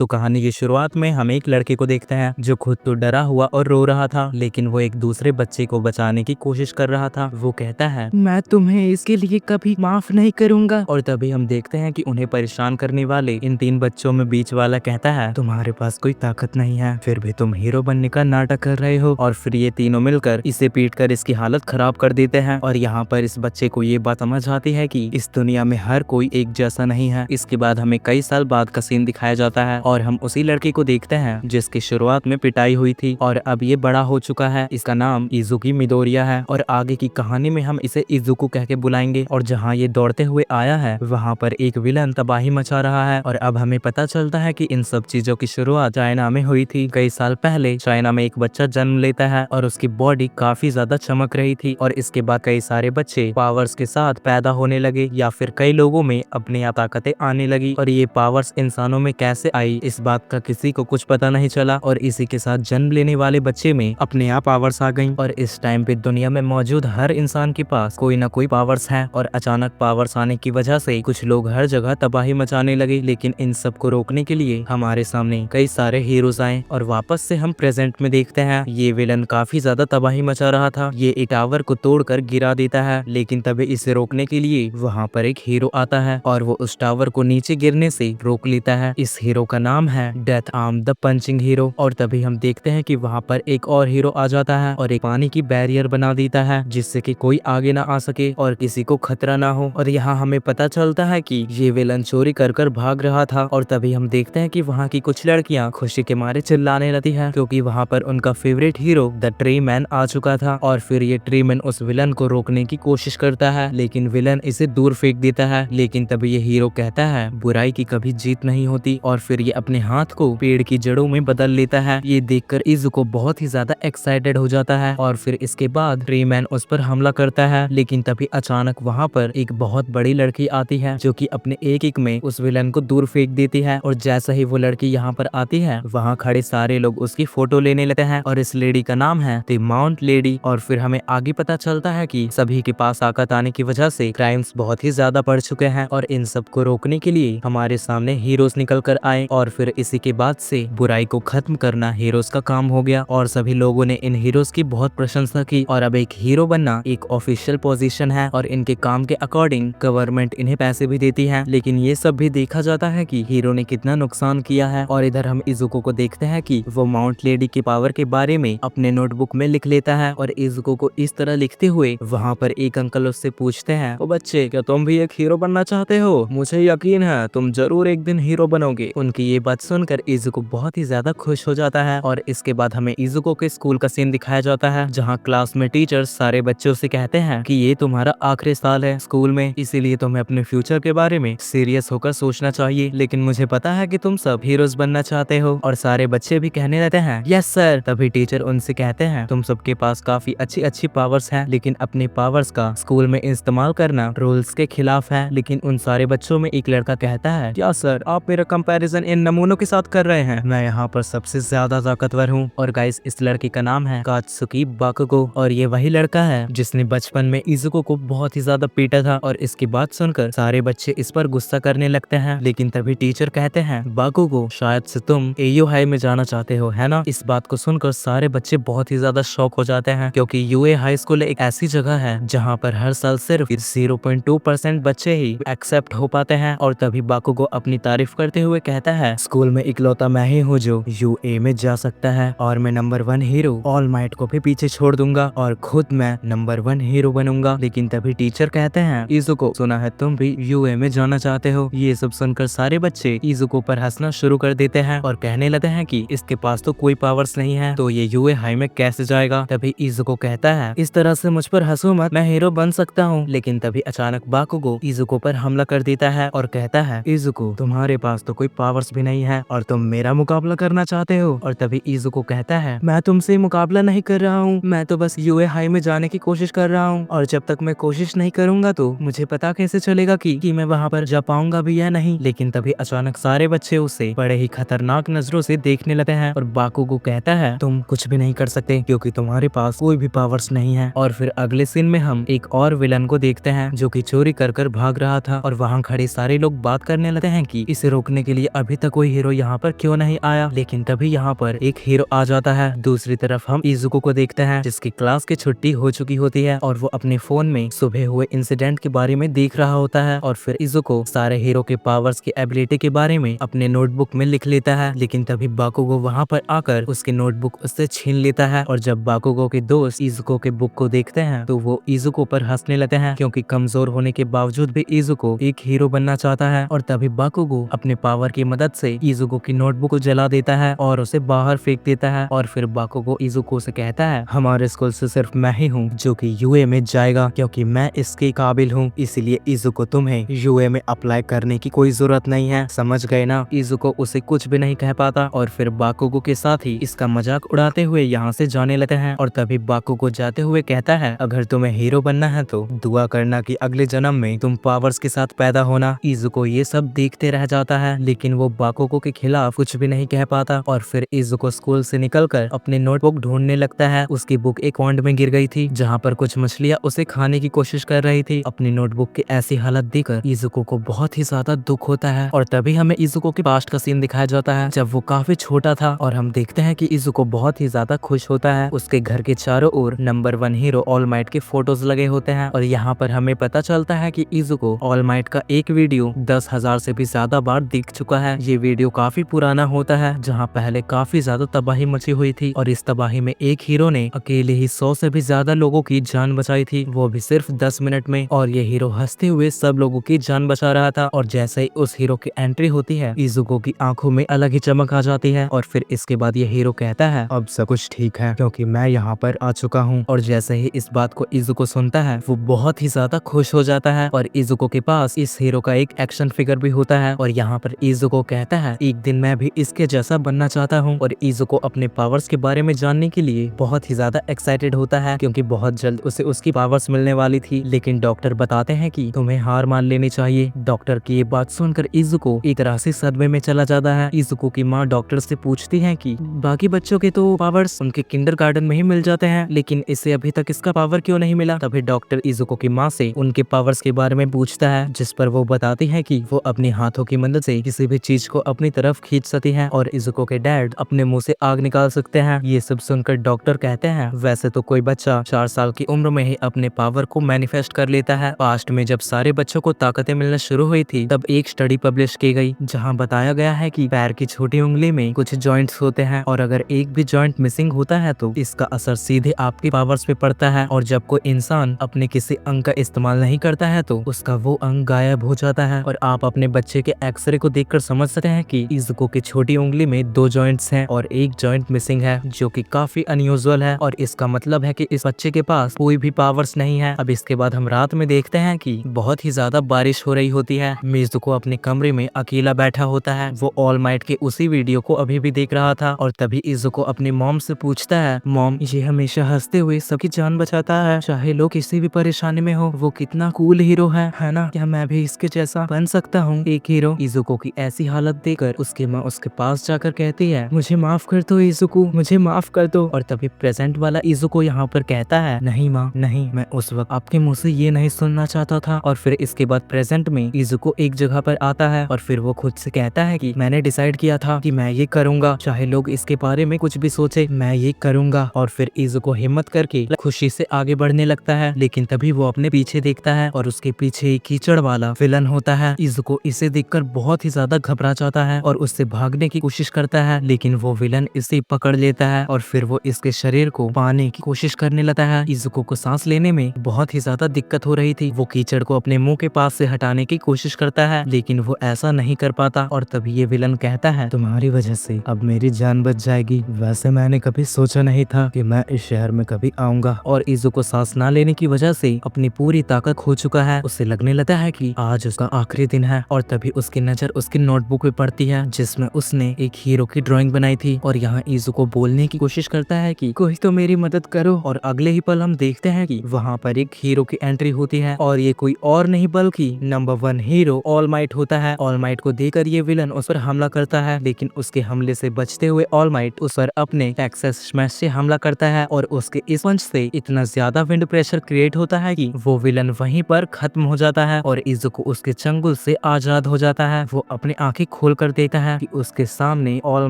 तो कहानी की शुरुआत में हम एक लड़के को देखते हैं जो खुद तो डरा हुआ और रो रहा था, लेकिन वो एक दूसरे बच्चे को बचाने की कोशिश कर रहा था। वो कहता है, मैं तुम्हें इसके लिए कभी माफ नहीं करूंगा। और तभी हम देखते हैं कि उन्हें परेशान करने वाले इन तीन बच्चों में बीच वाला कहता है, तुम्हारे पास कोई ताकत नहीं है, फिर भी तुम हीरो बनने का नाटक कर रहे हो। और फिर ये तीनों मिलकर इसे पीट कर इसकी हालत खराब कर देते हैं। और यहाँ पर इस बच्चे को ये बात समझ आती है कि इस दुनिया में हर कोई एक जैसा नहीं है। इसके बाद हमें कई साल बाद का सीन दिखाया जाता है और हम उसी लड़के को देखते हैं जिसकी शुरुआत में पिटाई हुई थी और अब ये बड़ा हो चुका है। इसका नाम इजुकी मिडोरिया है और आगे की कहानी में हम इसे इजुको कह के बुलाएंगे। और जहाँ ये दौड़ते हुए आया है वहाँ पर एक विलन तबाही मचा रहा है। और अब हमें पता चलता है कि इन सब चीजों की शुरुआत चाइना में हुई थी। कई साल पहले चाइना में एक बच्चा जन्म लेता है और उसकी बॉडी काफी ज्यादा चमक रही थी और इसके बाद कई सारे बच्चे पावर्स के साथ पैदा होने लगे या फिर कई लोगों में अपने आप ताकतें आने लगी। और ये पावर्स इंसानों में कैसे आई इस बात का किसी को कुछ पता नहीं चला और इसी के साथ जन्म लेने वाले बच्चे में अपने आप पावर्स आ गई। और इस टाइम पे दुनिया में मौजूद हर इंसान के पास कोई ना कोई पावर्स है और अचानक पावर्स आने की वजह से कुछ लोग हर जगह तबाही मचाने लगे। लेकिन इन सब को रोकने के लिए हमारे सामने कई सारे हीरोज आए और वापस से हम प्रेजेंट में देखते हैं ये विलन काफी ज्यादा तबाही मचा रहा था। ये एक टावर को तोड़कर गिरा देता है, लेकिन तभी इसे रोकने के लिए वहाँ पर एक हीरो आता है और वो उस टावर को नीचे गिरने से रोक लेता है। इस हीरो का नाम है death arm the punching hero. और तभी हम देखते हैं कि वहाँ पर एक और हीरो आ जाता है और एक पानी की बैरियर बना देता है जिससे कि कोई आगे ना आ सके और किसी को खतरा ना हो। और यहाँ हमें पता चलता है कि ये विलन चोरी कर कर भाग रहा था। और तभी हम देखते हैं कि वहाँ की कुछ लड़कियाँ खुशी के मारे चिल्लाने लगती है क्योंकि वहाँ पर उनका favourite hero the tree man आ चुका था। और फिर ये ट्री मैन उस विलन को रोकने की कोशिश करता है, लेकिन विलन इसे दूर फेंक देता है। लेकिन तभी ये हीरो कहता है बुराई की कभी जीत नहीं होती और फिर ये अपने हाथ को पेड़ की जड़ों में बदल लेता है। ये देखकर इजुको बहुत ही ज्यादा एक्साइटेड हो जाता है और फिर इसके बाद ट्री मैन उस पर हमला करता है। लेकिन तभी अचानक वहाँ पर एक बहुत बड़ी लड़की आती है जो कि अपने एक में उस विलन को दूर फेंक देती है। और जैसा ही वो लड़की यहाँ पर आती है वहाँ खड़े सारे लोग उसकी फोटो लेने लगते हैं और इस लेडी का नाम है द माउंट लेडी। और फिर हमें आगे पता चलता है कि सभी के पास ताकत आने की वजह से क्राइम्स बहुत ही ज्यादा बढ़ चुके हैं और इन सब को रोकने के लिए हमारे सामने हीरोज निकल कर आए। और फिर इसी के बाद से बुराई को खत्म करना हीरोज का काम हो गया और सभी लोगों ने इन हीरोज की बहुत प्रशंसा की। और अब एक हीरो बनना एक ऑफिशियल पोजीशन है और इनके काम के अकॉर्डिंग गवर्नमेंट इन्हें पैसे भी देती है। लेकिन ये सब भी देखा जाता है कि हीरो ने कितना नुकसान किया है। और इधर हम इजुको को देखते हैं कि वो माउंट लेडी के पावर के बारे में अपने नोटबुक में लिख लेता है और इजुको को इस तरह लिखते हुए वहाँ पर एक अंकल उससे पूछते हैं, ओ बच्चे, क्या तुम भी एक हीरो बनना चाहते हो? मुझे यकीन है तुम जरूर एक दिन हीरो बनोगे। उनकी ये बात सुनकर इजुको बहुत ही ज्यादा खुश हो जाता है। और इसके बाद हमें इजुको के स्कूल का सीन दिखाया जाता है जहाँ क्लास में टीचर्स सारे बच्चों से कहते हैं कि ये तुम्हारा आखिरी साल है स्कूल में, इसीलिए तुम्हें अपने फ्यूचर के बारे में सीरियस होकर सोचना चाहिए। लेकिन मुझे पता है कि तुम सब हीरोज बनना चाहते हो। और सारे बच्चे भी कहने लगते हैं यस सर। तभी टीचर उनसे कहते हैं तुम सबके पास काफी अच्छी अच्छी पावर्स हैं, लेकिन अपने पावर्स का स्कूल में इस्तेमाल करना रूल्स के खिलाफ है। लेकिन उन सारे बच्चों में एक लड़का कहता है, क्या सर आप मेरा कंपैरिजन इन नमूनों के साथ कर रहे हैं? मैं यहाँ पर सबसे ज्यादा ताकतवर हूँ। और गाइस, इस लड़के का नाम है कात्सुकी बाकुगो और ये वही लड़का है जिसने बचपन में इजुको को बहुत ही ज्यादा पीटा था। और इसकी बात सुनकर सारे बच्चे इस पर गुस्सा करने लगते हैं। लेकिन तभी टीचर कहते हैं, बाकुगो शायद से तुम एयू हाई में जाना चाहते हो, है ना? इस बात को सुनकर सारे बच्चे बहुत ही ज्यादा शॉक हो जाते हैं क्योंकि यूए हाई स्कूल एक ऐसी जगह है जहाँ पर हर साल सिर्फ 0.2% बच्चे ही एक्सेप्ट हो पाते हैं। और तभी बाकुगो अपनी तारीफ करते हुए कहता है, स्कूल में इकलौता मैं ही हूँ जो यूए में जा सकता है और मैं नंबर 1 हीरो ऑल माइट को भी पीछे छोड़ दूंगा और खुद मैं नंबर 1 हीरो बनूंगा। लेकिन तभी टीचर कहते हैं, इजुको सुना है तुम भी यूए में जाना चाहते हो। ये सब सुनकर सारे बच्चे इजुको पर हंसना शुरू कर देते हैं और कहने लगते हैं कि इसके पास तो कोई पावर्स नहीं है तो ये यूए हाई में कैसे जाएगा। तभी इजुको कहता है, इस तरह से मुझ पर हंसो मत, मैं हीरो बन सकता हूँ। लेकिन तभी अचानक बाकुगो इजुको पर हमला कर देता है और कहता है, इजुको तुम्हारे पास तो कोई पावर्स भी नहीं है और तुम मेरा मुकाबला करना चाहते हो। और तभी इजुको कहता है, मैं तुमसे मुकाबला नहीं कर रहा हूँ, मैं तो बस यूए हाई में जाने की कोशिश कर रहा हूँ और जब तक मैं कोशिश नहीं करूंगा तो मुझे पता कैसे चलेगा कि मैं वहाँ पर जा पाऊंगा भी या नहीं। लेकिन तभी अचानक सारे बच्चे उसे बड़े ही खतरनाक नजरों से देखने लगते हैं और बाकुगो कहता है, तुम कुछ भी नहीं कर सकते क्योंकि तुम्हारे पास कोई भी पावर्स नहीं है। और फिर अगले सीन में हम एक और विलन को देखते हैं जो कि चोरी कर कर भाग रहा था और वहाँ खड़े सारे लोग बात करने लगते हैं कि इसे रोकने के लिए अभी तक कोई हीरो यहाँ पर क्यों नहीं आया। लेकिन तभी यहाँ पर एक हीरो आ जाता है। दूसरी तरफ हम इजुको को देखते हैं जिसकी क्लास की छुट्टी हो चुकी होती है और वो अपने फोन में सुबह हुए इंसिडेंट के बारे में देख रहा होता है। और फिर इजुको सारे हीरो के पावर्स की एबिलिटी के बारे में अपने नोटबुक में लिख लेता है। लेकिन तभी बाकुगो वहाँ पर आकर उसकी नोटबुक उससे छीन लेता है। और जब बाकुगो के दोस्त इजुको के बुक को देखते हैं तो वो इजुको पर हंसने लगते हैं, क्योंकि कमजोर होने के बावजूद भी इजुको एक हीरो बनना चाहता है। और तभी बाकुगो अपने पावर की मदद से इजुको की नोटबुक को जला देता है और उसे बाहर फेंक देता है। और फिर बाकुगो इजुको से कहता है, हमारे स्कूल से सिर्फ मैं ही हूँ जो कि यूए में जाएगा, क्योंकि मैं इसके काबिल हूँ। इसीलिए इजुको तुम्हें यूए में अप्लाई करने की कोई जरूरत नहीं है, समझ गए ना। इजुको उसे कुछ भी नहीं कह पाता और फिर बाकुगो के साथ ही इसका मजाक उड़ाते हुए यहाँ से जाने लगते हैं। और तभी बाकुगो जाते हुए कहता है, अगर तुम्हें हीरो बनना है तो दुआ करना कि अगले जन्म में तुम पावर्स के साथ पैदा होना। इजुको ये सब देखते रह जाता है, लेकिन वो बाकुगो के खिलाफ कुछ भी नहीं कह पाता। और फिर इजुको स्कूल से निकलकर अपने नोटबुक ढूंढने लगता है। उसकी बुक एक पॉन्ड में गिर गई थी जहाँ पर कुछ मछलियाँ उसे खाने की कोशिश कर रही थी। अपनी नोटबुक की ऐसी हालत देखकर इजुको को बहुत ही ज्यादा दुख होता है। और तभी हमें इजुको के पास्ट का सीन दिखाया जाता है जब वो काफी छोटा था। और हम देखते हैं कि इजुको बहुत ही ज्यादा खुश होता है। उसके घर के चारों ओर नंबर 1 हीरो ऑल माइट के फोटोज लगे होते हैं। और यहाँ पर हमें पता चलता है कि इजुको ऑल माइट का एक वीडियो 10,000 से भी ज्यादा बार देख चुका है। ये वीडियो काफी पुराना होता है जहाँ पहले काफी ज्यादा तबाही मची हुई थी और इस तबाही में एक हीरो ने अकेले ही 100 से भी ज्यादा लोगों की जान बचाई थी, वो भी सिर्फ 10 मिनट में। और ये हीरो हंसते हुए सब लोगों की जान बचा रहा था। और जैसे ही उस हीरो की एंट्री होती है इजुको की आंखों में अलग ही चमक आ जाती है। और फिर इसके बाद ये हीरो कहता है, अब सब कुछ ठीक है क्योंकि मैं यहाँ पर आ चुका हूँ। और जैसे ही इस बात को इजुको सुनता है वो बहुत ही ज्यादा खुश हो जाता है। और इजुको के पास इस हीरो का एक एक्शन फिगर भी होता है। और यहाँ पर इजुको कहता है, एक दिन मैं भी इसके जैसा बनना चाहता हूँ। और इजुको अपने पावर्स के बारे में जानने के लिए बहुत ही ज्यादा एक्साइटेड होता है, क्योंकि बहुत जल्द उसे उसकी पावर्स मिलने वाली थी। लेकिन डॉक्टर बताते हैं कि तुम्हें हार मान लेनी चाहिए। डॉक्टर की ये बात सुनकर इजुको एक तरह से सदमे में चला जाता है। इजुको की माँ डॉक्टर से पूछती है कि बाकी बच्चों के तो पावर्स उनके किंडरगार्टन में ही मिल जाते हैं, लेकिन इसे अभी तक इसका पावर क्यों नहीं मिला। तभी डॉक्टर इजुको की माँ से उनके पावर्स के बारे में पूछता है, जिस पर वो बताती है कि वो अपने हाथों की मदद से किसी भी चीज को अपनी तरफ खींच सकती है और इजुको के डैड अपने मुंह से आग निकाल सकते हैं। ये सब सुनकर डॉक्टर कहते हैं, वैसे तो कोई बच्चा 4 साल की उम्र में ही अपने पावर को मैनिफेस्ट कर लेता है। पास्ट में जब सारे बच्चों को ताकतें मिलना शुरू हुई थी तब एक स्टडी पब्लिश की गई जहां बताया गया है कि पैर की छोटी उंगली में कुछ जॉइंट्स होते हैं और अगर एक भी जॉइंट मिसिंग होता है तो इसका असर सीधे आपके पावर्स पे पड़ता है। और जब कोई इंसान अपने किसी अंग का इस्तेमाल नहीं करता है तो उसका वो अंग गायब हो जाता है। और आप अपने बच्चे के एक्सरे को देखकर समझ सकते हैं कि इजुको की छोटी उंगली में 2 जॉइंट्स हैं और एक जॉइंट मिसिंग है, जो कि काफी अनयूजुअल है। और इसका मतलब है कि इस बच्चे के पास कोई भी पावर्स नहीं है। अब इसके बाद हम रात में देखते हैं कि बहुत ही ज्यादा बारिश हो रही होती है। इजुको अपने कमरे में अकेला बैठा होता है। वो ऑल माइट के उसी वीडियो को अभी भी देख रहा था। और तभी इजुको अपनी मॉम से पूछता है, मॉम ये हमेशा हंसते हुए सबकी जान बचाता है, चाहे लोग किसी भी परेशानी में हो। वो कितना कूल हीरो है ना? क्या मैं भी इसके जैसा बन सकता हूँ एक हीरो? इजुको की ऐसी हालत देखकर उसकी माँ उसके पास जाकर कहती है, मुझे माफ कर दो इजुको, मुझे माफ कर दो। और तभी प्रेजेंट वाला इजुको यहाँ पर कहता है, नहीं माँ नहीं, मैं उस वक्त आपके मुंह से ये नहीं सुनना चाहता था। और फिर इसके बाद प्रेजेंट में इजुको एक जगह पर आता है और फिर वो खुद से कहता है कि मैंने डिसाइड किया था कि मैं ये करूंगा, चाहे लोग इसके बारे में कुछ भी सोचे, मैं ये करूंगा। और फिर इजुको हिम्मत करके खुशी से आगे बढ़ने लगता है। लेकिन तभी वो अपने पीछे देखता है और उसके पीछे एक कीचड़ वाला विलन होता है। इजुको इसे देखकर बहुत ही ज्यादा घबरा जाता है और उससे भागने की कोशिश करता है, लेकिन वो विलन इसे पकड़ लेता है और फिर वो इसके शरीर को पाने की कोशिश करने लगता है। इजुको को सांस लेने में बहुत ही ज्यादा दिक्कत हो रही थी। वो कीचड़ को अपने मुंह के पास से हटाने की कोशिश करता है, लेकिन वो ऐसा नहीं कर पाता। और तभी ये विलन कहता है, तुम्हारी वजह से अब मेरी जान बच जाएगी। वैसे मैंने कभी सोचा नहीं था कि मैं इस शहर में कभी आऊंगा। और इजुको सांस ना लेने की वजह से अपनी पूरी ताकत खो चुका है। उसे लगने लगता है कि आज उसका आखिरी दिन है। और तभी उसकी नजर उसकी नोटबुक पे पड़ती है जिसमें उसने एक हीरो की ड्राइंग बनाई थी। और यहाँ इजुको बोलने की कोशिश करता है कि कोई तो मेरी मदद करो। और अगले ही पल हम देखते हैं कि वहाँ पर एक हीरो की एंट्री होती है और ये कोई और नहीं बल्कि नंबर 1 हीरो ऑल माइट होता है। ऑल माइट को देखकर ये विलन उस पर हमला करता है, लेकिन उसके हमले से बचते हुए ऑल माइट उस पर अपने टेक्सास स्मैश से हमला करता है और उसके इस पंच से इतना ज्यादा विंड प्रेशर क्रिएट होता है कि वो विलन वहीं पर खत्म हो जाता है और इजुको उसके चंगुल से आजाद हो जाता है। वो अपनी आंखें खोल कर देखता है कि उसके सामने ऑल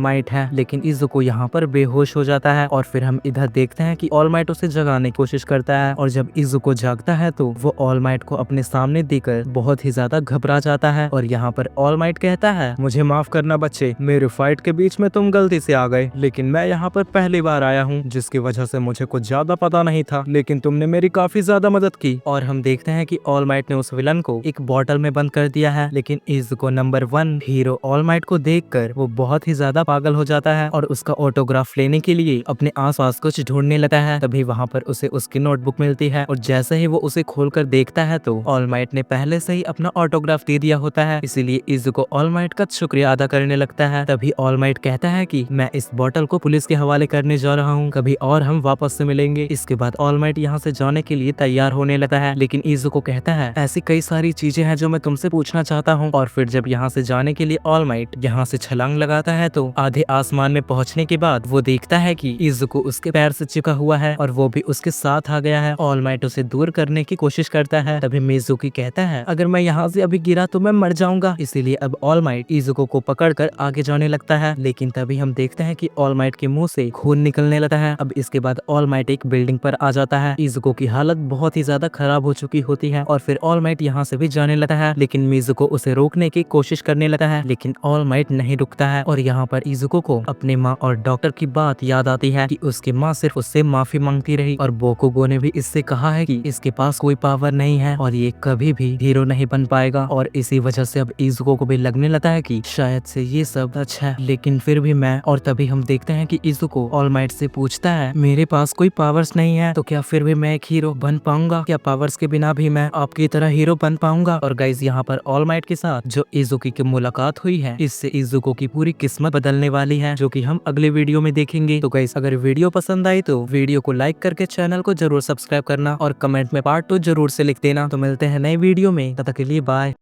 माइट है, लेकिन इजुको यहाँ पर बेहोश हो जाता है। और फिर हम इधर देखते हैं कि ऑल माइट उसे जगाने की कोशिश करता है, और जब इजुको जागता है तो वो ऑल माइट को अपने सामने देखकर बहुत ही ज्यादा घबरा जाता है। और यहाँ पर ऑल माइट कहता है, मुझे माफ करना बच्चे, मेरे फाइट के बीच में तुम गलती से आ गए, लेकिन मैं यहाँ पर पहली बार आया हूँ, जिसकी वजह से मुझे कुछ ज्यादा पता नहीं था, लेकिन तुमने मेरी काफी ज्यादा मदद की। और हम देखते हैं कि ऑल माइट ने उस विलन को एक बॉटल में बंद कर दिया है, लेकिन इजुको नंबर 1 हीरो ऑल माइट को देखकर वो बहुत ही ज्यादा पागल हो जाता है और उसका ऑटोग्राफ लेने के लिए अपने आसपास कुछ ढूंढने लगता है। तभी वहाँ पर उसे उसकी नोटबुक मिलती है, और जैसे ही वो उसे खोलकर देखता है तो ऑल माइट ने पहले से ही अपना ऑटोग्राफ दे दिया होता है, इसीलिए इजुको ऑल माइट का शुक्रिया अदा करने लगता है। तभी ऑल माइट कहता है कि मैं इस बॉटल को पुलिस के हवाले करने जा रहा हूँ, कभी और हम वापस से मिलेंगे। इसके बाद ऑल माइट यहाँ से जाने के लिए तैयार होने लगता है, लेकिन इजुको कहता है, ऐसी कई सारी चीजें हैं जो मैं तुमसे पूछना चाहता हूँ। और फिर जब यहाँ से जाने के लिए ऑल माइट यहाँ से छलांग लगाता है तो आधे आसमान में पहुँचने के बाद वो देखता है कि इजुको उसके पैर से चिपका हुआ है और वो भी उसके साथ आ गया है। ऑल माइट उसे दूर करने की कोशिश करता है। तभी मिजुकी कहता है, अगर मैं यहाँ से अभी गिरा तो मैं मर जाऊंगा, इसीलिए अब ऑल माइट इजुको को पकड़कर आगे जाने लगता है। लेकिन तभी हम देखते हैं कि ऑल माइट के मुंह से खून निकलने लगता है। अब इसके बाद ऑल माइट एक बिल्डिंग पर आ जाता है। इजुको की हालत बहुत ही ज्यादा खराब हो चुकी होती है, और फिर ऑल माइट यहाँ से भी जाने लगता है, लेकिन मिजुको उसे रोकने की कोशिश करने लगता है, लेकिन ऑल माइट नहीं रुकता है। और यहाँ पर इजुको को अपने माँ और डॉक्टर की बात याद आती है कि उसकी माँ सिर्फ उससे माफी मांगती रही, और बोकुगो ने भी इससे कहा है कि इसके पास कोई पावर नहीं है और ये कभी भी हीरो नहीं बन पाएगा। और इसी वजह से अब इजुको को भी लगने लगता है कि शायद से ये सब सच है, लेकिन फिर भी मैं। और तभी हम देखते हैं कि इजुको ऑल माइट से पूछता है, मेरे पास कोई पावर्स नहीं है तो क्या फिर भी मैं एक हीरो बन पाऊंगा? क्या पावर्स के बिना भी मैं आपकी तरह हीरो बन पाऊंगा? और गाइस, यहाँ पर ऑल माइट के साथ जो इजुकी की मुलाकात हुई है, इससे इजुको की पूरी किस्मत बदलने वाली है, जो कि हम अगले वीडियो में देखेंगे। तो गाइस, अगर वीडियो पसंद आई तो वीडियो को लाइक करके चैनल को जरूर सब्सक्राइब करना और कमेंट में पार्ट 2 जरूर से लिख देना। तो मिलते हैं नए वीडियो में, तब तक के लिए बाय।